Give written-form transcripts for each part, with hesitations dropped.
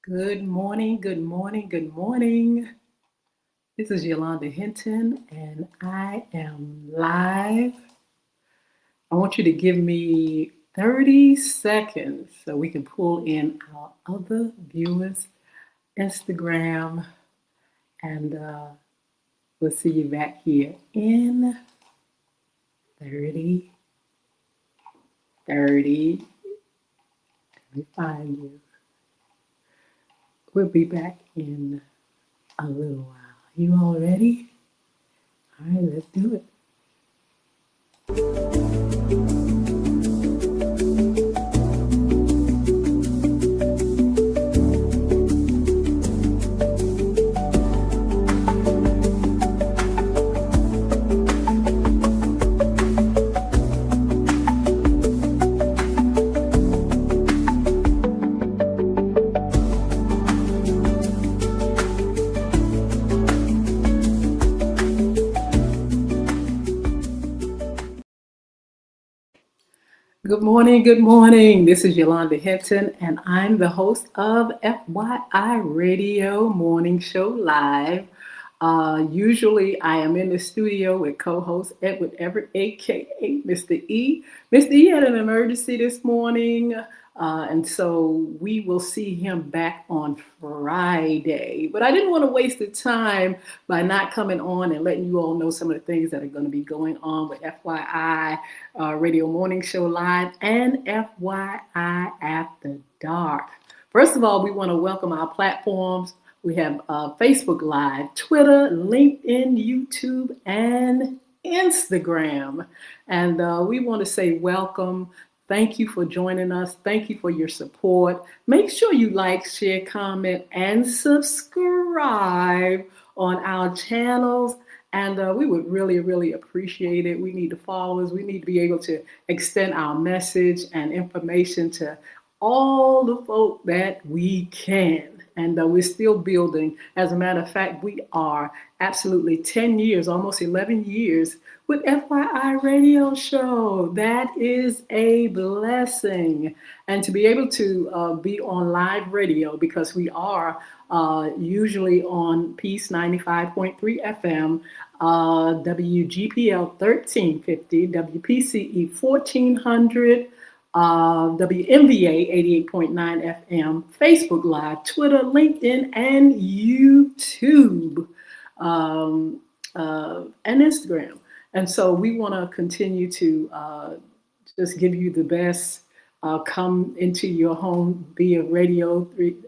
Good morning, good morning, good morning. This is Yolanda Hinton, and I am live. I want you to give me 30 seconds so we can pull in our other viewers, Instagram, and we'll see you back here in 30, 30. Let me find you. We'll be back in a little while. You all ready? All right, let's do it. Good morning, good morning. This is Yolanda Hinton, and I'm the host of FYI Radio Morning Show Live. Usually, I am in the studio with co-host Edward Everett, aka Mr. E. Mr. E had an emergency this morning, and so we will see him back on Friday. But I didn't want to waste the time by not coming on and letting you all know some of the things that are going to be going on with FYI Radio Morning Show Live and FYI After Dark. First of all, we want to welcome our platforms. We have Facebook Live, Twitter, LinkedIn, YouTube, and Instagram. And we want to say welcome. Thank you for joining us. Thank you for your support. Make sure you like, share, comment, and subscribe on our channels. And we would really, really appreciate it. We need the followers. We need to be able to extend our message and information to all the folk that we can. And we're still building. As a matter of fact, we are absolutely 10 years, almost 11 years with FYI Radio Show. That is a blessing. And to be able to be on live radio, because we are usually on Peace 95.3 FM, WGPL 1350, WPCE 1400, WMVA 88.9 FM, Facebook Live, Twitter, LinkedIn, and YouTube, and Instagram. And so we want to continue to just give you the best, come into your home via radio,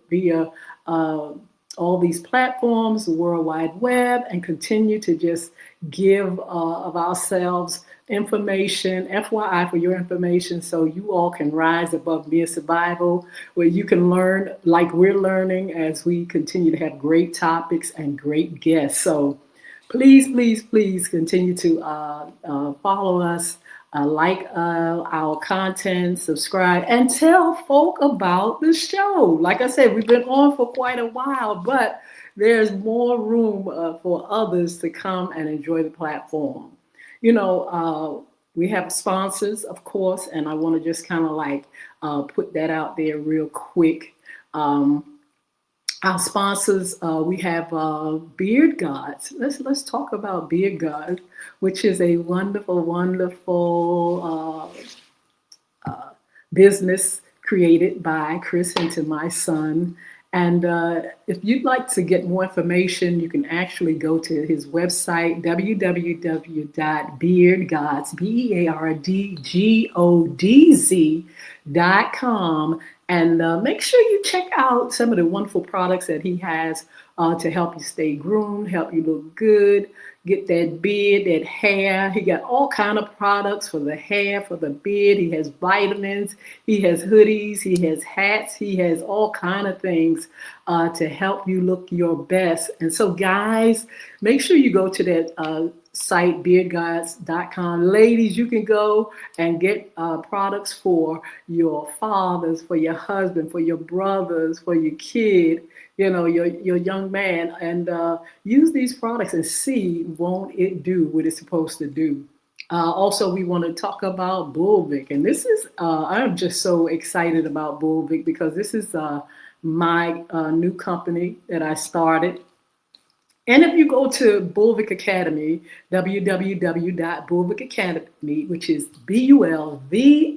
via all these platforms, the World Wide Web, and continue to just give of ourselves information, FYI for your information, so you all can rise above mere survival, where you can learn like we're learning as we continue to have great topics and great guests. So please, please, please continue to follow us, like our content, subscribe, and tell folk about the show. Like I said, we've been on for quite a while, but there's more room for others to come and enjoy the platform. You know, we have sponsors, of course, and I want to just kind of like put that out there real quick. Our sponsors, we have Beard Gods. Let's talk about Beard Gods, which is a wonderful, wonderful business created by Chris Hinton, my son. And if you'd like to get more information, you can actually go to his website, www.beardgods, BEARDGODZ.com. And make sure you check out some of the wonderful products that he has to help you stay groomed, help you look good, get that beard, that hair. He got all kind of products for the hair, for the beard. He has vitamins, he has hoodies, he has hats, he has all kind of things to help you look your best. And so guys, make sure you go to that site, beardgods.com. Ladies, you can go and get products for your fathers, for your husband, for your brothers, for your kid, you know, your young man, and use these products and see, won't it do what it's supposed to do? Also, we want to talk about Bullvic, and this is I'm just so excited about Bullvic because this is my new company that I started. And if you go to Bulvick Academy, www.bulvickacademy, which is Bulvic,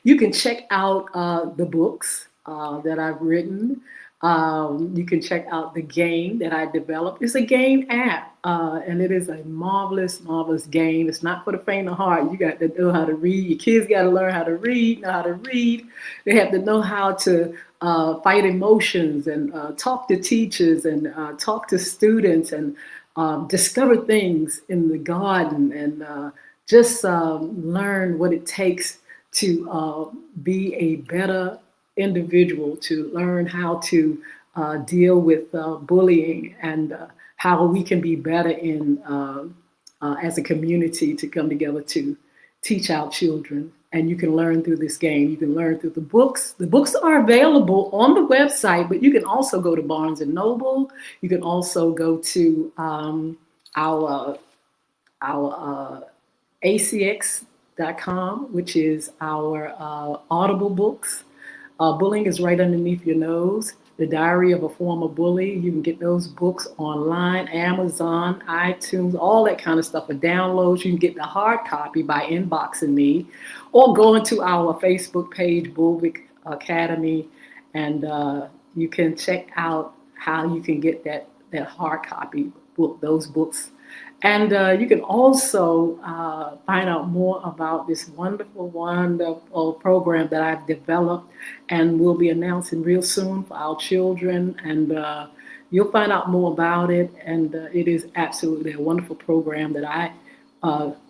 you can check out the books that I've written. You can check out the game that I developed. It's a game app, and it is a marvelous, marvelous game. It's not for the faint of heart. You got to know how to read. Your kids got to learn how to read, know how to read. They have to know how to fight emotions and talk to teachers and talk to students and discover things in the garden and just learn what it takes to be a better individual, to learn how to deal with bullying and how we can be better in as a community to come together to teach our children. And you can learn through this game. You can learn through the books. The books are available on the website, but you can also go to Barnes and Noble. You can also go to our acx.com, which is our Audible books. Bullying is right underneath your nose. The Diary of a Former Bully. You can get those books online, Amazon, iTunes, all that kind of stuff for downloads. You can get the hard copy by inboxing me or going to our Facebook page, Bulvick Academy, and you can check out how you can get that hard copy book, those books. And you can also find out more about this wonderful, wonderful program that I've developed and will be announcing real soon for our children. And you'll find out more about it. And it is absolutely a wonderful program that I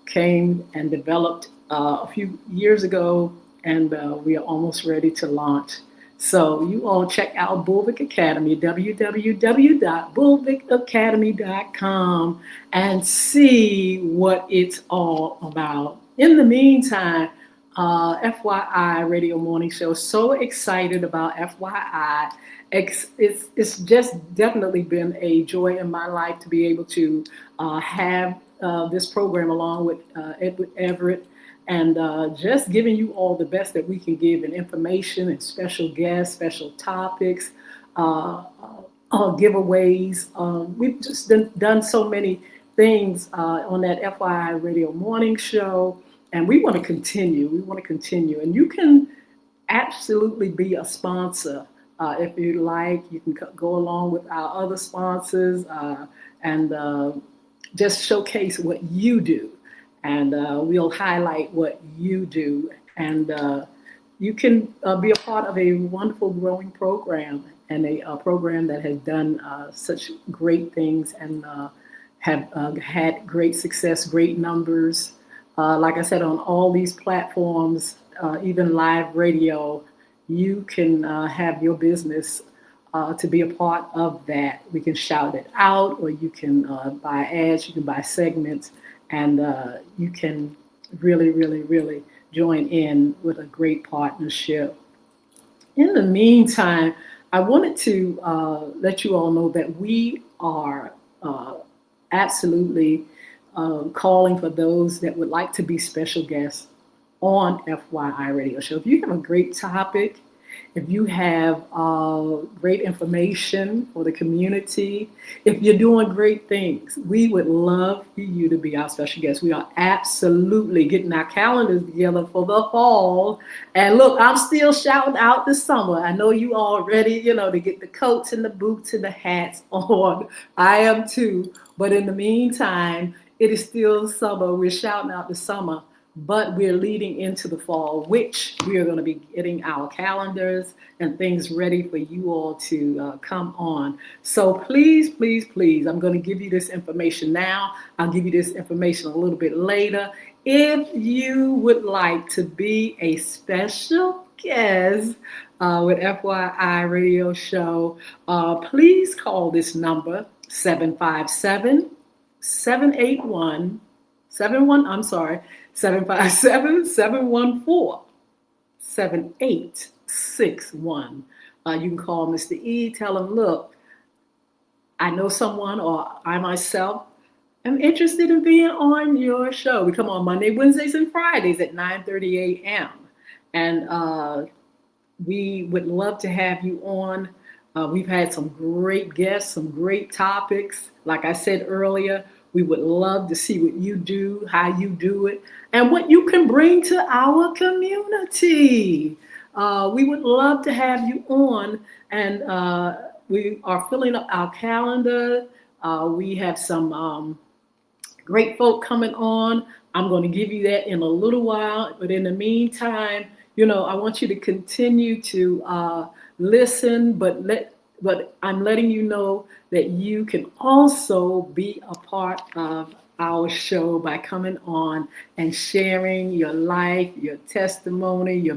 came and developed a few years ago. And we are almost ready to launch. So you all check out Bulvick Academy, www.bulvickacademy.com, and see what it's all about. In the meantime, FYI Radio Morning Show, so excited about FYI. It's just definitely been a joy in my life to be able to have this program along with Edward Everett, and just giving you all the best that we can give in information and special guests, special topics, giveaways. We've just done so many things on that FYI Radio Morning Show, and we want to continue. We want to continue. And you can absolutely be a sponsor if you like. You can go along with our other sponsors and just showcase what you do. And we'll highlight what you do. And you can be a part of a wonderful growing program and a program that has done such great things and have had great success, great numbers. Like I said, on all these platforms, even live radio, you can have your business to be a part of that. We can shout it out, or you can buy ads, you can buy segments, and you can really, really, really join in with a great partnership. In the meantime, I wanted to let you all know that we are absolutely calling for those that would like to be special guests on FYI Radio Show. If you have a great topic, if you have great information for the community, if you're doing great things, we would love for you to be our special guest. We are absolutely getting our calendars together for the fall. And look, I'm still shouting out the summer. I know you all ready, to get the coats and the boots and the hats on. I am too. But in the meantime, it is still summer. We're shouting out the summer. But we're leading into the fall, which we are going to be getting our calendars and things ready for you all to come on. So please, please, please, I'm going to give you this information now. I'll give you this information a little bit later. If you would like to be a special guest with FYI Radio Show, please call this number, 757-781-71, 757-714-7861. You can call Mr. E, tell him, look, I know someone, or I myself am interested in being on your show. We come on Monday, Wednesdays, and Fridays at 9:30 a.m. And We would love to have you on. We've had some great guests, some great topics. Like I said earlier, we would love to see what you do, how you do it, and what you can bring to our community. We would love to have you on, and we are filling up our calendar. We have some great folk coming on. I'm going to give you that in a little while. But in the meantime, I want you to continue to listen, but I'm letting you know that you can also be a part of our show by coming on and sharing your life, your testimony,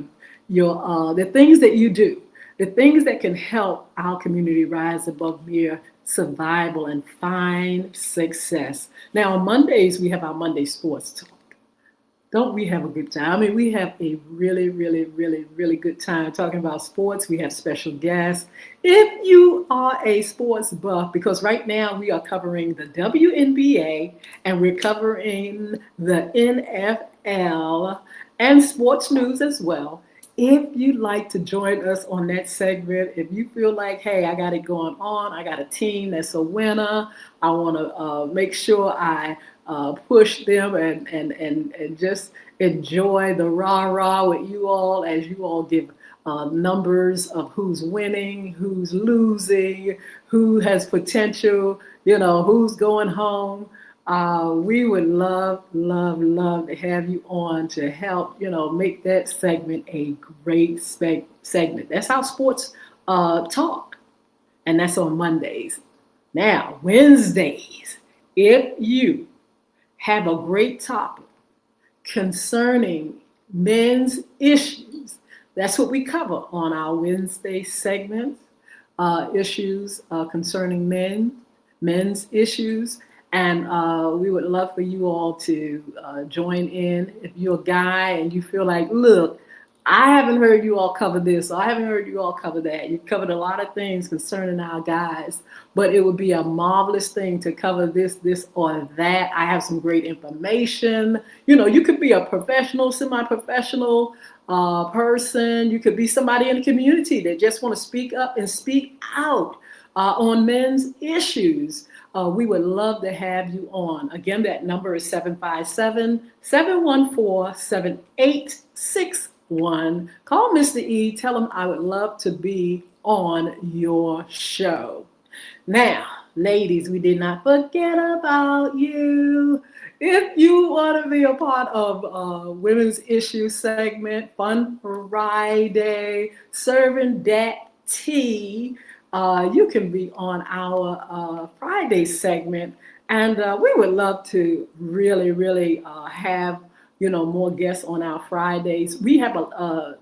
your the things that you do, the things that can help our community rise above mere survival and find success. Now, on Mondays, we have our Monday Sports Talk. Don't we have a good time? I mean, we have a really, really, really, really good time talking about sports. We have special guests. If you are a sports buff, because right now we are covering the WNBA and we're covering the NFL and sports news as well. If you'd like to join us on that segment, if you feel like, hey, I got it going on, I got a team that's a winner, I want to make sure I push them and just enjoy the rah-rah with you all as you all give numbers of who's winning, who's losing, who has potential, who's going home. We would love, love, love to have you on to help, make that segment a great segment. That's how sports talk, and that's on Mondays. Now, Wednesdays, if you have a great topic concerning men's issues, that's what we cover on our Wednesday segments, issues concerning men's issues. And we would love for you all to join in. If you're a guy and you feel like, look, I haven't heard you all cover this, or I haven't heard you all cover that. You've covered a lot of things concerning our guys, but it would be a marvelous thing to cover this, or that. I have some great information. You could be a professional, semi-professional person. You could be somebody in the community that just want to speak up and speak out on men's issues. We would love to have you on. Again, that number is 757-714-7861. Call Mr. E. Tell him I would love to be on your show. Now, ladies, we did not forget about you. If you want to be a part of Women's Issue segment, Fun Friday, serving that tea, you can be on our Friday segment, and we would love to really, really have more guests on our Fridays. We have a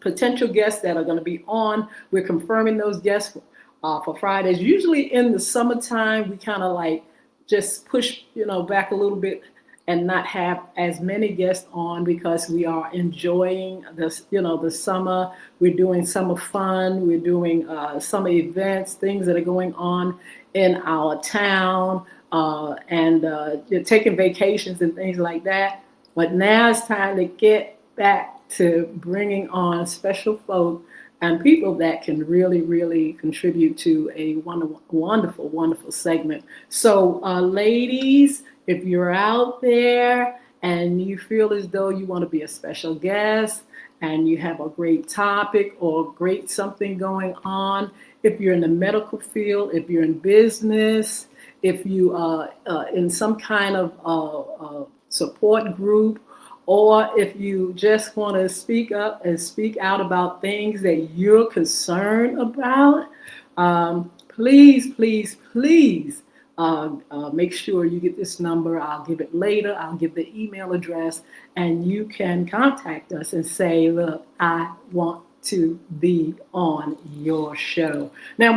potential guests that are going to be on. We're confirming those guests for Fridays. Usually in the summertime, we kind of like just push back a little bit and not have as many guests on because we are enjoying this, the summer. We're doing summer fun. We're doing summer events, things that are going on in our town, and taking vacations and things like that. But now it's time to get back to bringing on special folk and people that can really, really contribute to a wonderful, wonderful segment. So, ladies, if you're out there and you feel as though you want to be a special guest and you have a great topic or great something going on, if you're in the medical field, if you're in business, if you are in some kind of support group, or if you just want to speak up and speak out about things that you're concerned about, please, please, please make sure you get this number. I'll give it later. I'll give the email address, and you can contact us and say, look, I want to be on your show. Now,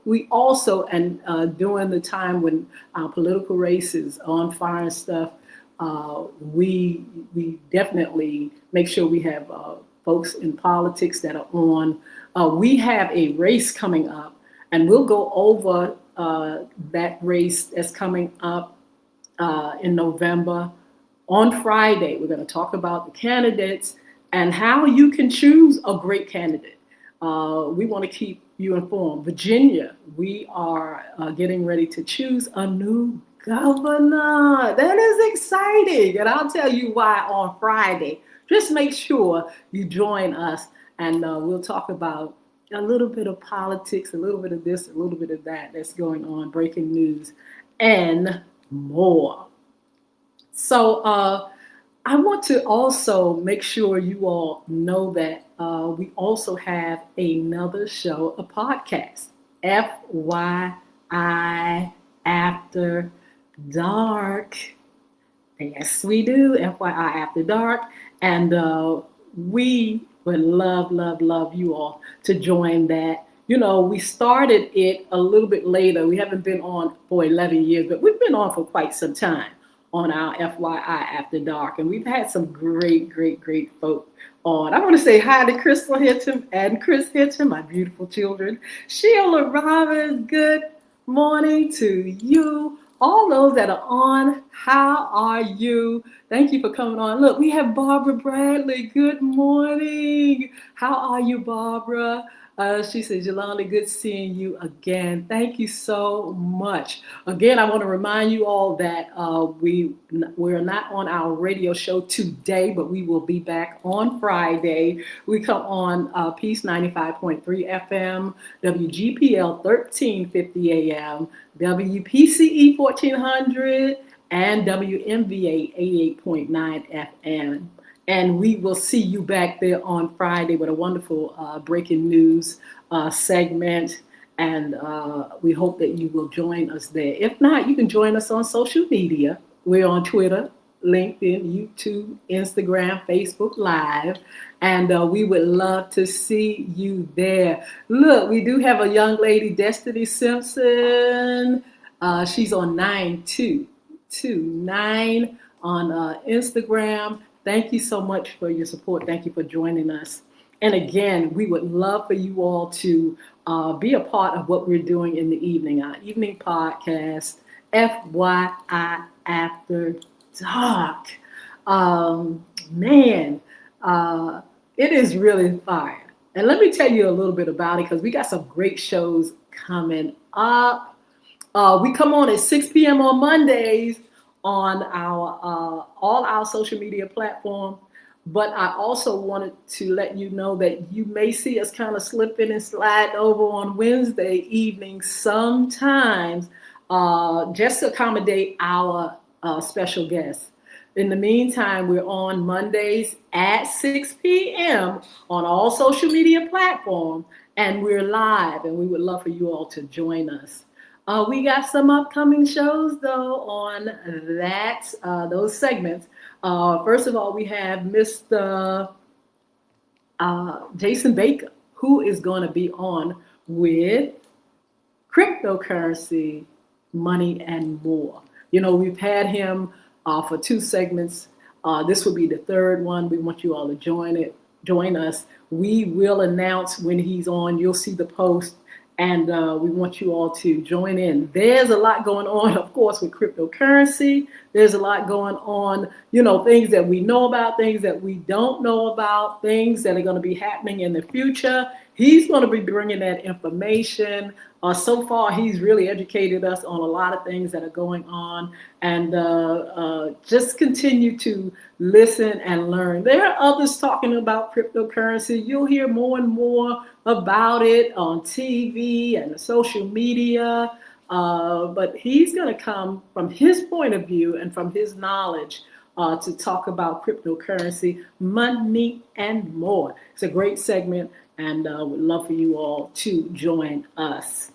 we also, and during the time when our political race is on fire and stuff, we definitely make sure we have folks in politics that are on. We have a race coming up, and we'll go over that race that's coming up in November. On Friday, we're going to talk about the candidates and how you can choose a great candidate. We want to keep you informed. Virginia, we are getting ready to choose a new governor. That is exciting. And I'll tell you why on Friday. Just make sure you join us, and we'll talk about a little bit of politics, a little bit of this, a little bit of that that's going on, breaking news, and more. So, I want to also make sure you all know that we also have another show, a podcast, FYI After Dark. Yes, we do, FYI After Dark. And we would love, love, love you all to join that. You know, we started it a little bit later. We haven't been on for 11 years, but we've been on for quite some time on our FYI After Dark. And we've had some great, great, great folk on. I want to say hi to Crystal Hinton and Chris Hinton, my beautiful children. Sheila Robbins, good morning to you. All those that are on, how are you? Thank you for coming on. Look, we have Barbara Bradley. Good morning. How are you, Barbara? She says, Yolanda, good seeing you again. Thank you so much. Again, I want to remind you all that we're not on our radio show today, but we will be back on Friday. We come on Peace 95.3 FM, WGPL 1350 AM, WPCE 1400, and WMVA 88.9 FM. And we will see you back there on Friday with a wonderful breaking news segment. And we hope that you will join us there. If not, you can join us on social media. We're on Twitter, LinkedIn, YouTube, Instagram, Facebook Live. And we would love to see you there. Look, we do have a young lady, Destiny Simpson. She's on 9229 on Instagram. Thank you so much for your support. Thank you for joining us. And again, we would love for you all to be a part of what we're doing in the evening, our evening podcast, FYI After Dark. It is really fire. And let me tell you a little bit about it because we got some great shows coming up. We come on at 6 p.m. on Mondays on our all our social media platforms. But I also wanted to let you know that you may see us kind of slipping and sliding over on Wednesday evenings sometimes, just to accommodate our special guests. In the meantime, we're on Mondays at 6 p.m. on all social media platforms, and we're live, and we would love for you all to join us. We got some upcoming shows, though, on those segments. First of all, we have Mr. Jason Baker, who is going to be on with cryptocurrency, money, and more. You know, we've had him for 2 segments. This will be the 3rd one. We want you all to join us. We will announce when he's on. You'll see the post. And we want you all to join in. There's a lot going on, of course, with cryptocurrency. There's a lot going on, you know, things that we know about, things that we don't know about, things that are going to be happening in the future. He's going to be bringing that information. So far, he's really educated us on a lot of things that are going on. And just continue to listen and learn. There are others talking about cryptocurrency. You'll hear more and more about it on TV and social media. But he's going to come from his point of view and from his knowledge to talk about cryptocurrency, money, and more. It's a great segment, and would love for you all to join us.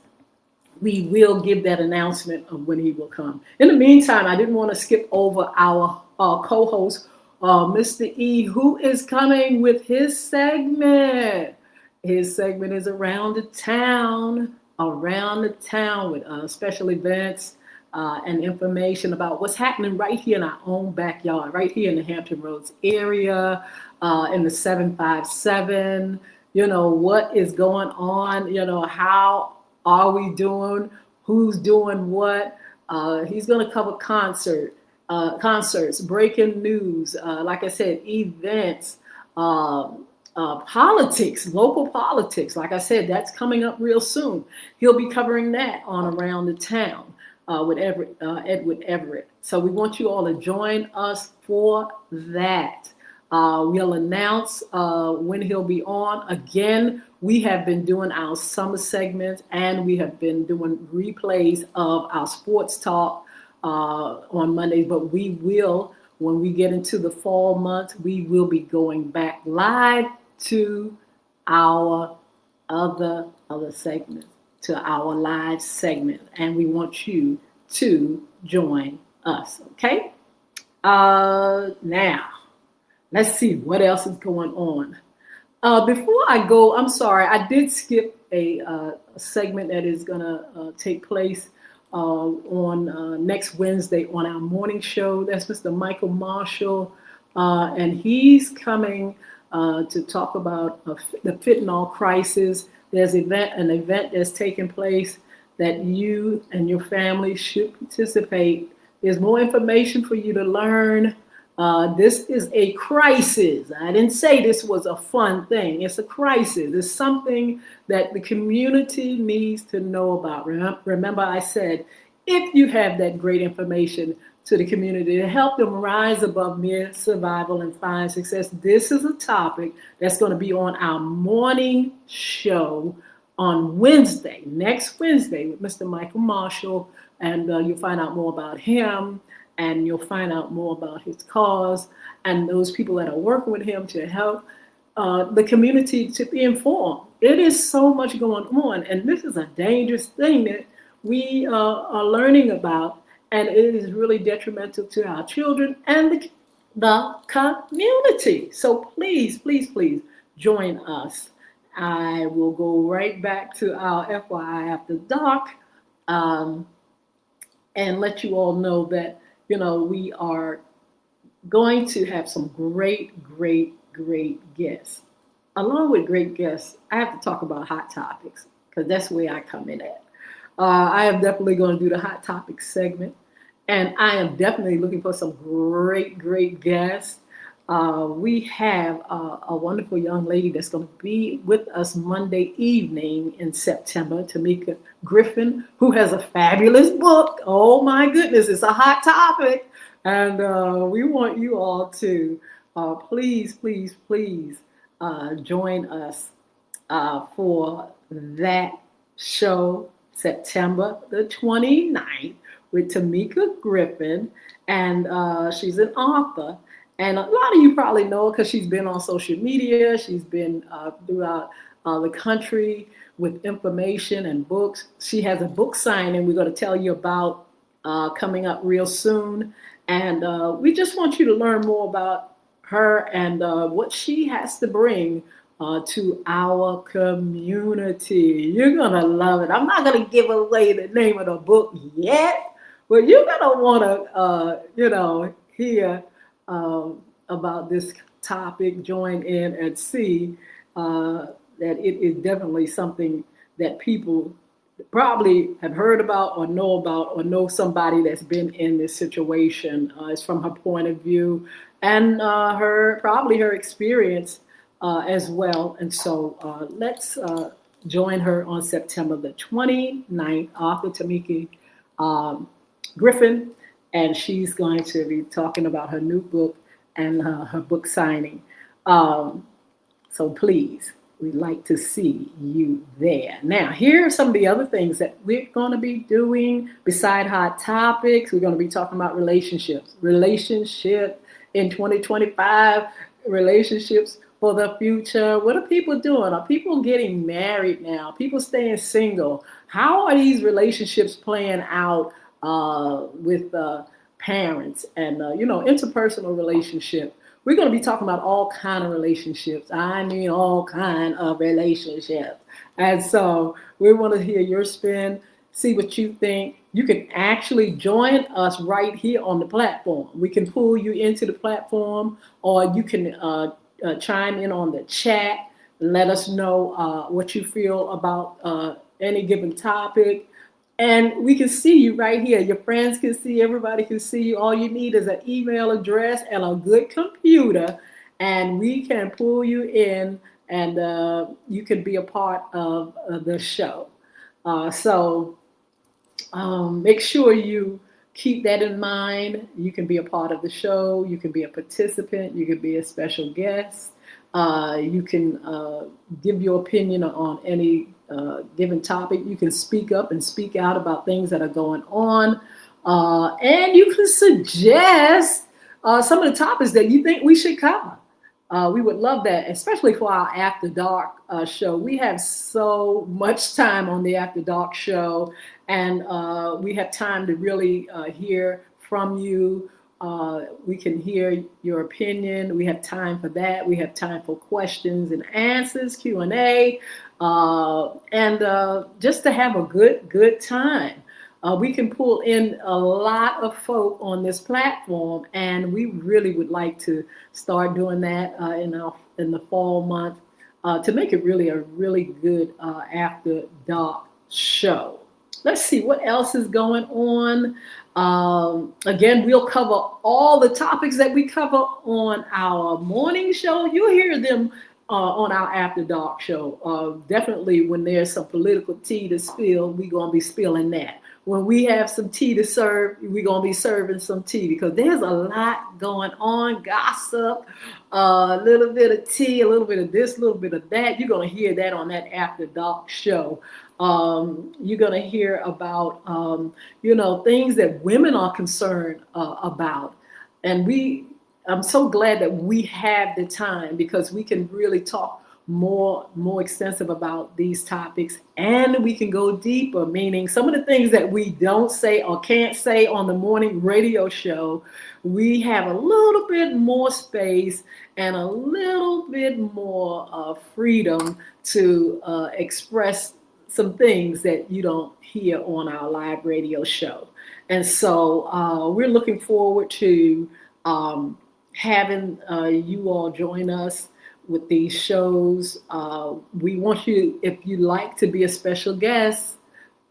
We will give that announcement of when he will come. In the meantime, I didn't want to skip over our co-host, Mr. E, who is coming with his segment. His segment is around the town with special events and information about what's happening right here in our own backyard, right here in the Hampton Roads area, in the 757. You know, what is going on? You know, how are we doing? Who's doing what? He's going to cover concerts, breaking news, like I said, events, uh, politics, local politics. Like I said, that's coming up real soon. He'll be covering that on Around the Town with Edward Everett. So we want you all to join us for that. We'll announce when he'll be on. Again, we have been doing our summer segments and we have been doing replays of our sports talk on Mondays, but we will, when we get into the fall months, we will be going back live to our other segments, to our live segment, and we want you to join us, okay? Now, let's see what else is going on. Before I go, I'm sorry, I did skip a segment that is going to take place on next Wednesday on our morning show. That's Mr. Michael Marshall, and he's coming to talk about the fentanyl crisis. There's an event that's taking place that you and your family should participate. There's more information for you to learn. This is a crisis. I didn't say this was a fun thing. It's a crisis. It's something that the community needs to know about. Remember I said, if you have that great information to the community to help them rise above mere survival and find success, this is a topic that's going to be on our morning show on Wednesday, next Wednesday, with Mr. Michael Marshall, and you'll find out more about him, and you'll find out more about his cause and those people that are working with him to help the community to be informed. It is so much going on, and this is a dangerous thing that we are learning about, and it is really detrimental to our children and the community. So please, please, please join us. I will go right back to our FYI After Dark and let you all know that, you know, we are going to have some great guests. Along with great guests, I have to talk about hot topics because that's where I come in at. I am definitely going to do the hot topics segment, and I am definitely looking for some great guests. We have a wonderful young lady that's going to be with us Monday evening in September, Tamika Griffin, who has a fabulous book. Oh my goodness, it's a hot topic. And we want you all to please join us for that show, September the 29th, with Tamika Griffin. And she's an author. And a lot of you probably know because she's been on social media. She's been throughout the country with information and books. She has a book signing we're going to tell you about coming up real soon. And we just want you to learn more about her and what she has to bring to our community. You're going to love it. I'm not going to give away the name of the book yet, but you're going to want to, hear about this topic, join in and see that it is definitely something that people probably have heard about or know somebody that's been in this situation. It's from her point of view and her experience as well. And so let's join her on September the 29th, author Tamika Griffin, and she's going to be talking about her new book and her book signing. So please, we'd like to see you there. Now, here are some of the other things that we're going to be doing beside hot topics. We're going to be talking about relationships in 2025, relationships for the future. What are people doing? Are people getting married now? People staying single? How are these relationships playing out with parents and interpersonal relationship? We're going to be talking about all kind of relationships. I mean, all kind of relationships. And so we want to hear your spin, see what you think. You can actually join us right here on the platform. We can pull you into the platform, or you can chime in on the chat. Let us know what you feel about any given topic. And we can see you right here. Your friends can see, everybody can see you. All you need is an email address and a good computer. and we can pull you in, and you can be a part of the show. So make sure you keep that in mind. You can be a part of the show. You can be a participant. You can be a special guest. You can give your opinion on any given topic. You can speak up and speak out about things that are going on. And you can suggest some of the topics that you think we should cover. We would love that, especially for our After Dark show. We have so much time on the After Dark show, and we have time to really hear from you. We can hear your opinion. We have time for that. We have time for questions and answers, Q&A, and just to have a good time. We can pull in a lot of folk on this platform, and we really would like to start doing that in the fall month to make it really a really good After Dark show. Let's see what else is going on. Again, we'll cover all the topics that we cover on our morning show. You'll hear them on our After Dark show. Definitely when there's some political tea to spill, we're going to be spilling that. When we have some tea to serve, we're going to be serving some tea because there's a lot going on, gossip, a little bit of tea, a little bit of this, a little bit of that. You're going to hear that on that After Dark show. You're going to hear about, things that women are concerned about. And I'm so glad that we have the time because we can really talk more extensive about these topics, and we can go deeper, meaning some of the things that we don't say or can't say on the morning radio show, we have a little bit more space and a little bit more freedom to express some things that you don't hear on our live radio show. And so we're looking forward to having you all join us with these shows. We want you, if you like to be a special guest,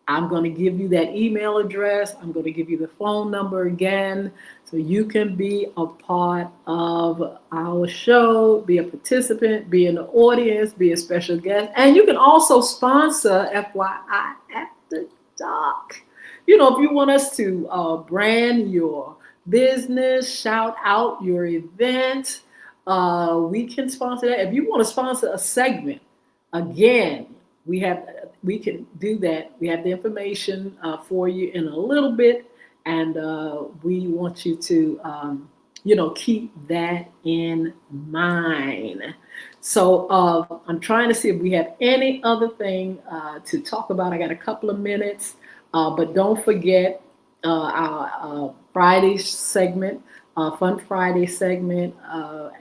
I'm going to give you that email address. I'm going to give you the phone number again so you can be a part of our show, be a participant, be in the audience, be a special guest. And you can also sponsor FYI After Dark. If you want us to brand your business, shout out your event, we can sponsor that. If you want to sponsor a segment, again, we can do that. We have the information for you in a little bit, and we want you to, keep that in mind. So I'm trying to see if we have any other thing to talk about. I got a couple of minutes, but don't forget our Friday segment. Fun Friday segment,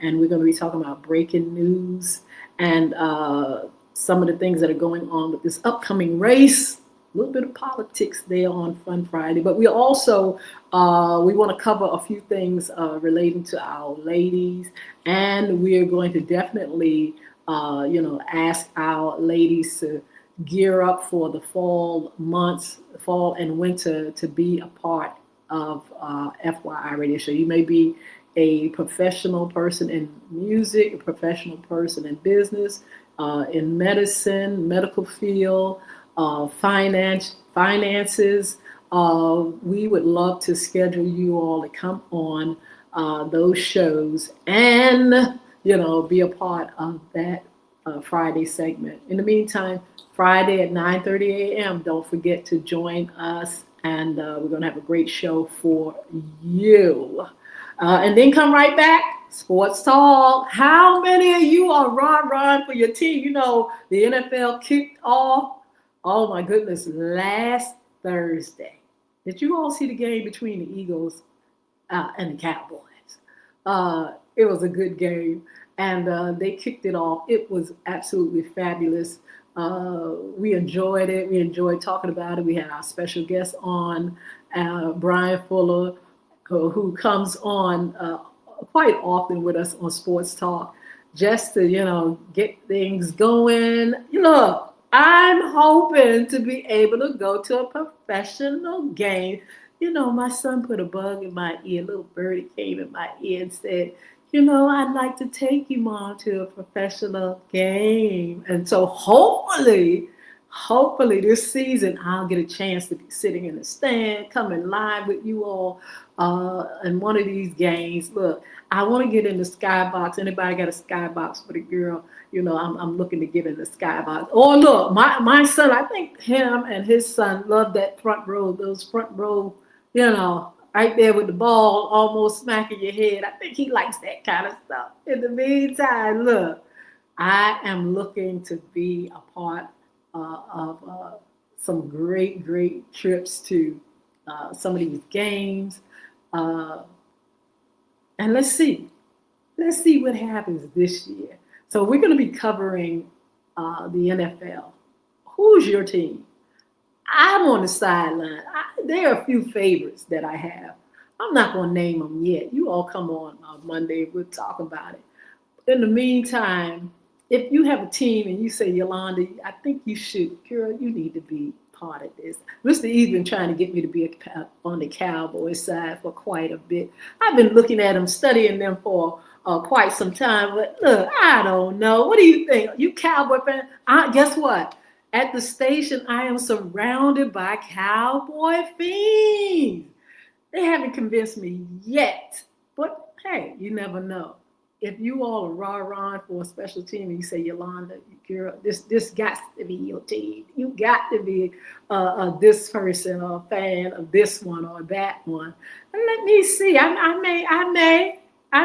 and we're going to be talking about breaking news and some of the things that are going on with this upcoming race. A little bit of politics there on Fun Friday, but we also we want to cover a few things relating to our ladies, and we are going to definitely ask our ladies to gear up for the fall months, fall and winter, to be a part of FYI Radio Show. You may be a professional person in music, a professional person in business, in medicine, medical field, finances. We would love to schedule you all to come on those shows and be a part of that Friday segment. In the meantime, Friday at 9:30 a.m. Don't forget to join us. And we're going to have a great show for you. And then come right back, Sports Talk. How many of you are rah-rah for your team? The NFL kicked off, oh my goodness, last Thursday. Did you all see the game between the Eagles and the Cowboys? It was a good game, and they kicked it off. It was absolutely fabulous. We enjoyed it. We enjoyed talking about it. We had our special guest on, Brian Fuller, who comes on quite often with us on Sports Talk, just to, get things going. Look, I'm hoping to be able to go to a professional game. My son put a bug in my ear. A little birdie came in my ear and said, I'd like to take you, Mom, to a professional game. And so hopefully this season I'll get a chance to be sitting in the stand, coming live with you all in one of these games. Look, I want to get in the skybox. Anybody got a skybox for the girl? I'm looking to get in the skybox. Or look, my son, I think him and his son love that front row, those front row, right there with the ball almost smacking your head. I think he likes that kind of stuff. In the meantime, look, I am looking to be a part of some great trips to some of these games. And let's see what happens this year. So we're going to be covering the NFL. Who's your team? I'm on the sideline. There are a few favorites that I have. I'm not going to name them yet. You all come on Monday. We'll talk about it. In the meantime, if you have a team and you say, Yolanda, I think you should, girl, you need to be part of this. Mr. E's been trying to get me to be on the Cowboys side for quite a bit. I've been looking at them, studying them for quite some time. But look, I don't know. What do you think? You Cowboy fan? Guess what? At the station, I am surrounded by Cowboy fiends. They haven't convinced me yet. But hey, you never know. If you all are rah-rahing for a special team and you say, Yolanda, girl, this got to be your team. You got to be this person or a fan of this one or that one. And let me see. I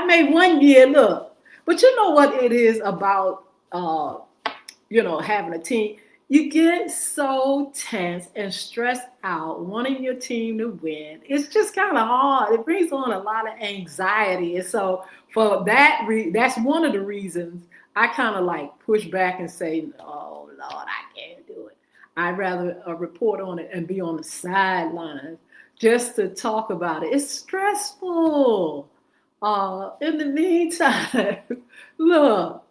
may one year look. But you know what it is about, having a team. You get so tense and stressed out wanting your team to win. It's just kind of hard. It brings on a lot of anxiety. And so for that, that's one of the reasons I kind of like push back and say, oh, Lord, I can't do it. I'd rather report on it and be on the sidelines just to talk about it. It's stressful. In the meantime, look,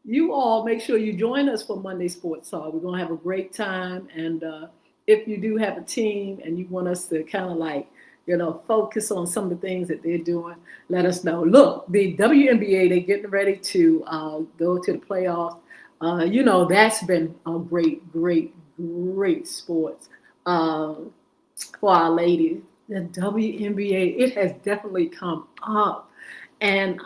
you all make sure you join us for Monday Sports Talk. We're going to have a great time. And if you do have a team and you want us to kind of like, focus on some of the things that they're doing, let us know. Look, the WNBA, they're getting ready to go to the playoffs. That's been a great sports for our ladies. The WNBA, it has definitely come up. And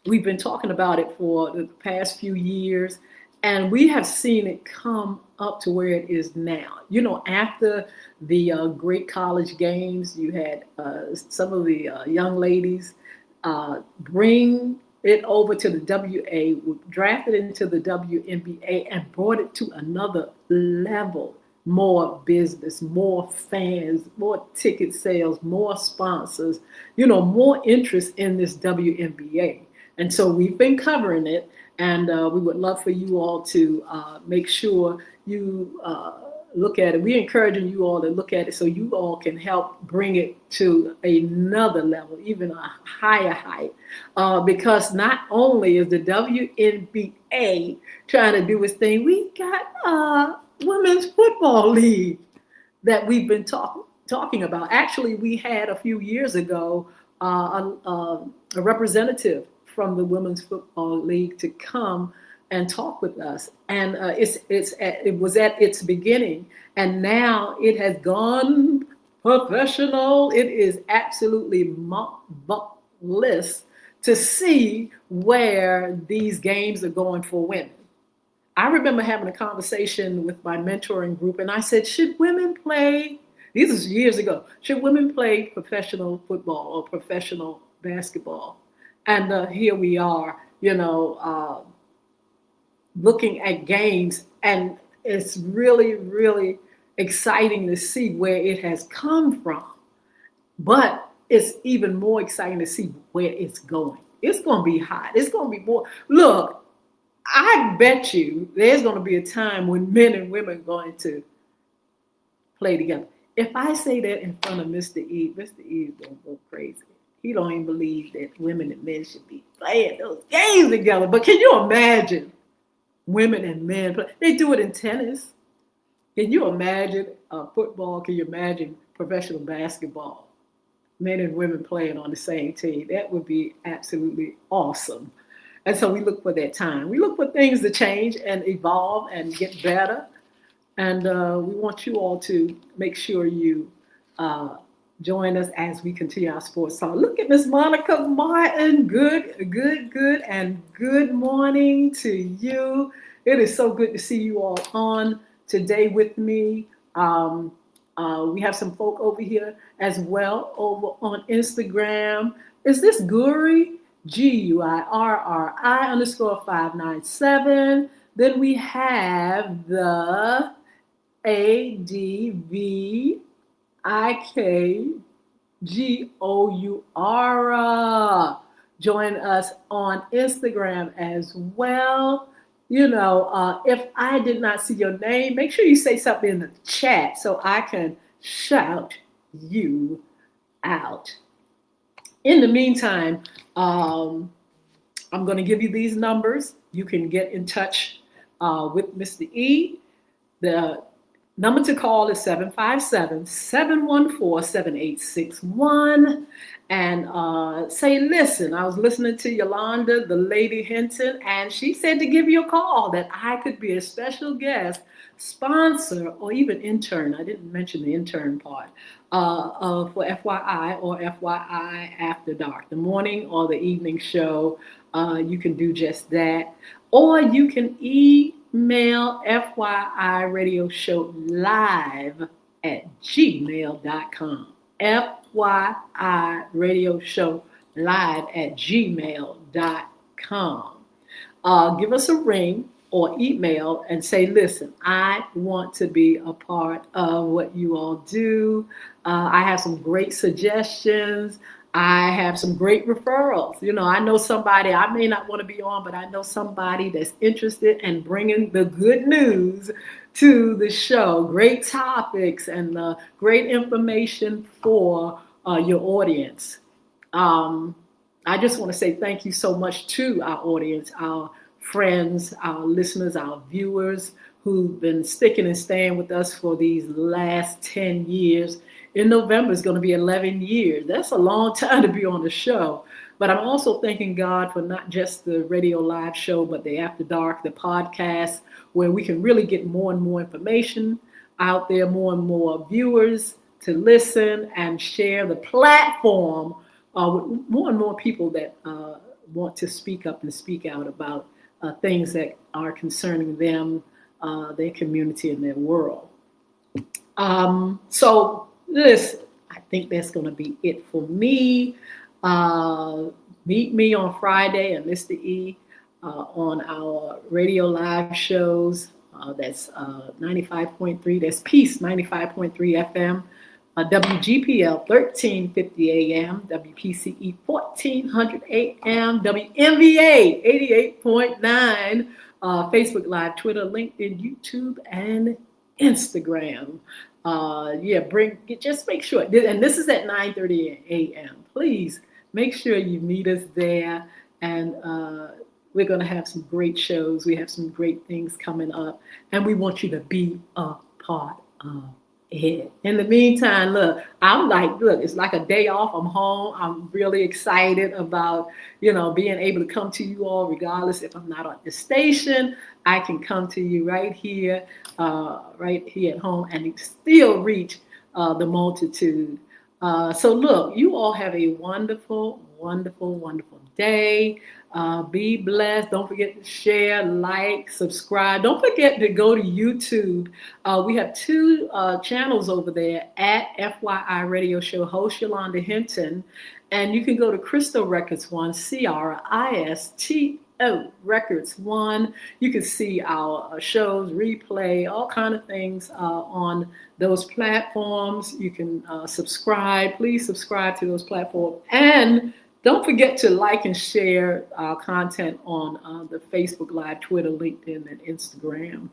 we've been talking about it for the past few years, and we have seen it come up to where it is now. After the great college games, you had some of the young ladies bring it over to the WA, drafted into the WNBA, and brought it to another level. More business, more fans, more ticket sales, more sponsors, more interest in this WNBA. And so we've been covering it, and we would love for you all to make sure you look at it. We're encouraging you all to look at it so you all can help bring it to another level, even a higher height. Because not only is the WNBA trying to do its thing, we got Women's Football League that we've been talking about. Actually, we had a few years ago a representative from the Women's Football League to come and talk with us. And it was at its beginning, and now it has gone professional. It is absolutely marvelous to see where these games are going for women. I remember having a conversation with my mentoring group, and I said, should women play, this was years ago, should women play professional football or professional basketball? And here we are, looking at games, and it's really exciting to see where it has come from. But it's even more exciting to see where it's going. It's going to be hot. It's going to be more. Look, I bet you there's going to be a time when men and women are going to play together. If I say that in front of Mr. E is going to go crazy. He don't even believe that women and men should be playing those games together. But can you imagine women and men play? They do it in tennis. Can you imagine football? Can you imagine professional basketball? men and women playing on the same team. That would be absolutely awesome. And so we look for that time. We look for things to change and evolve and get better. And we want you all to make sure you uh, join us as we continue our sports talk. Look at Miss Monica Martin. Good, and good morning to you. It is so good to see you all on today with me. We have some folk over here as well over on Instagram. Is this Guri? GUIRRI_597. Then we have the ADVIKGOUR. Join us on Instagram as well. If I did not see your name, make sure you say something in the chat so I can shout you out. In the meantime, I'm going to give you these numbers. You can get in touch with Mr. E. The number to call is 757-714-7861. And say, listen, I was listening to Yolanda, the lady Hinton, and she said to give you a call that I could be a special guest, sponsor, or even intern. I didn't mention the intern part for FYI or FYI After Dark, the morning or the evening show. You can do just that. Or you can email FYI Radio Show live at gmail.com. FYI Radio Show live at gmail.com. Give us a ring or email and say, listen, I want to be a part of what you all do. I have some great suggestions. I have some great referrals. I know somebody, I may not want to be on, but I know somebody that's interested in bringing the good news to the show. Great topics and great information for your audience. I just want to say thank you so much to our audience, our friends, our listeners, our viewers who've been sticking and staying with us for these last 10 years. In November, it's going to be 11 years. That's a long time to be on the show. But I'm also thanking God for not just the radio live show, but the After Dark, the podcast, where we can really get more and more information out there, more and more viewers to listen and share the platform with more and more people that want to speak up and speak out about things that are concerning them, their community, and their world. So listen, I think that's going to be it for me. Meet me on Friday and Mr. E on our radio live shows. That's 95.3. That's Peace 95.3 FM. WGPL 1350 AM, WPCE 1400 AM, WMVA 88.9, Facebook Live, Twitter, LinkedIn, YouTube, and Instagram. Just make sure, and this is at 9:30 a.m. Please make sure you meet us there, and we're going to have some great shows. We have some great things coming up, and we want you to be a part of it. In the meantime, it's like a day off. I'm home. I'm really excited about, being able to come to you all, regardless if I'm not on the station. I can come to you right here at home and still reach the multitude. So look, you all have a wonderful, wonderful, wonderful day. Be blessed. Don't forget to share, like, subscribe. Don't forget to go to YouTube. We have two channels over there at FYI Radio Show, host Yolanda Hinton. And you can go to Crystal Records 1, CRISTO Records 1. You can see our shows, replay, all kind of things on those platforms. You can subscribe. Please subscribe to those platforms. And don't forget to like and share our content on the Facebook Live, Twitter, LinkedIn, and Instagram.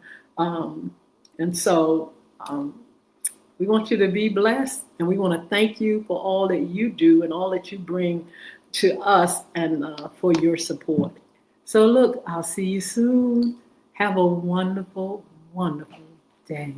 We want you to be blessed, and we want to thank you for all that you do and all that you bring to us and for your support. So look, I'll see you soon. Have a wonderful, wonderful day.